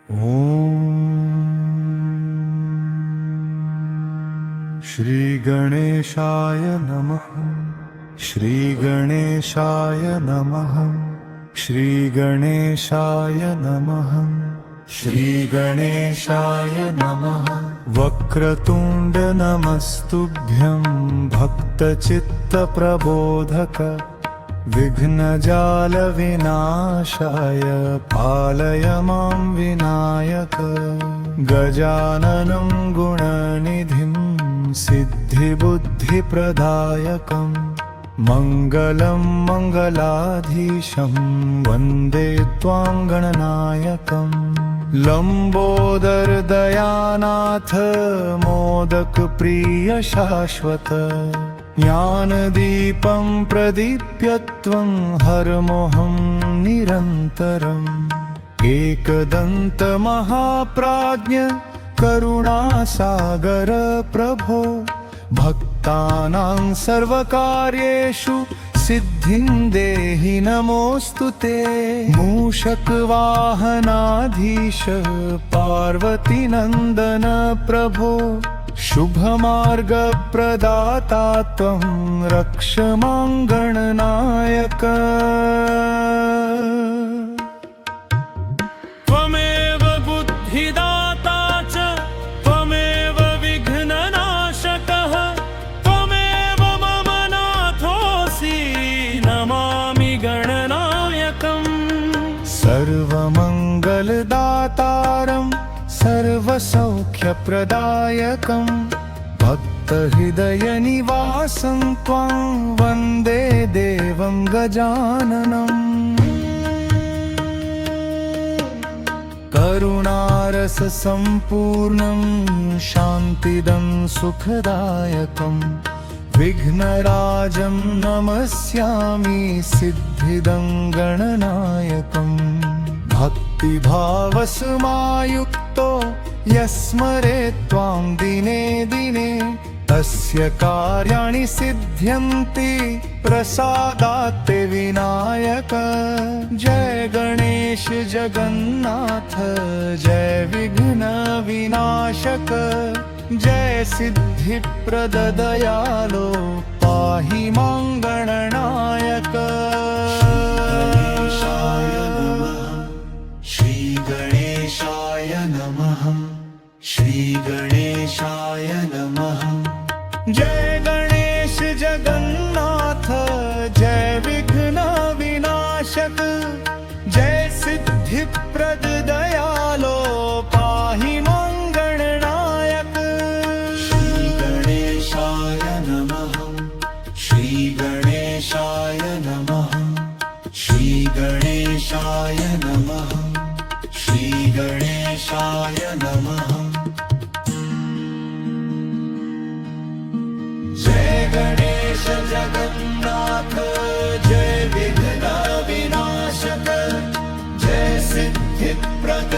ॐ श्री गणेशाय नमः। श्री गणेशाय नमः। श्री गणेशाय नमः। श्री गणेशाय नमः। वक्रतुंड नमस्तुभ्यं भक्तचित्तप्रबोधक विघ्नजाल विनाशाय पालय मां विनायक। गजाननं गुणनिधिं सिद्धिबुद्धिप्रदायकं मङ्गलं मङ्गलाधीशं वन्दे त्वां गणनायकम्। लंबोदर दयानाथ मोदक प्रिय शाश्वत ज्ञानदीपं प्रदीप्य त्वं हरमोहं निरन्तरम्। एकदन्त महाप्राज्ञ करुणासागर प्रभो भक्तानां सर्वकार्येषु सिद्धिं देहि नमोऽस्तु ते। मूषकवाहनाधीश पार्वतीनन्दन प्रभो शुभमार्गप्रदाता त्वं रक्ष मां गणनायक। त्वमेव बुद्धिदाता च त्वमेव विघ्ननाशकः त्वमेव मम नाथोऽसि नमामि गणनायकम्। सर्वमङ्गलदातारं सर्वसौख्यप्रदायकं भक्तहृदयनिवासं त्वां वन्दे देवं गजाननम्। करुणारससम्पूर्णं शान्तिदं सुखदायकं विघ्नराजं नमस्यामि सिद्धिदं गणनायकम्। भक्तिभावसमायुक्तो यस्मरे त्वां दिने दिने तस्य कार्याणि सिद्ध्यन्ति प्रसादात् विनायक। जय गणेश जगन्नाथ जय विघ्न विनाशक जय सिद्धिप्रद दयालो पाहि मां गणनायक। श्री गणेशाय नमः। श्री गणेशाय नमः। जय गणेश जगन्नाथ जय विघ्न विनाशक जय सिद्धिप्रद दयालो पाहि मां गणनायक। श्री गणेशाय नमः। श्री गणेशाय नमः। श्री गणेशाय नमः। श्री गणेशाय नमः। जय गणेश जगन्नाथ जय विघ्न विनाशक जय सिद्धिप्रद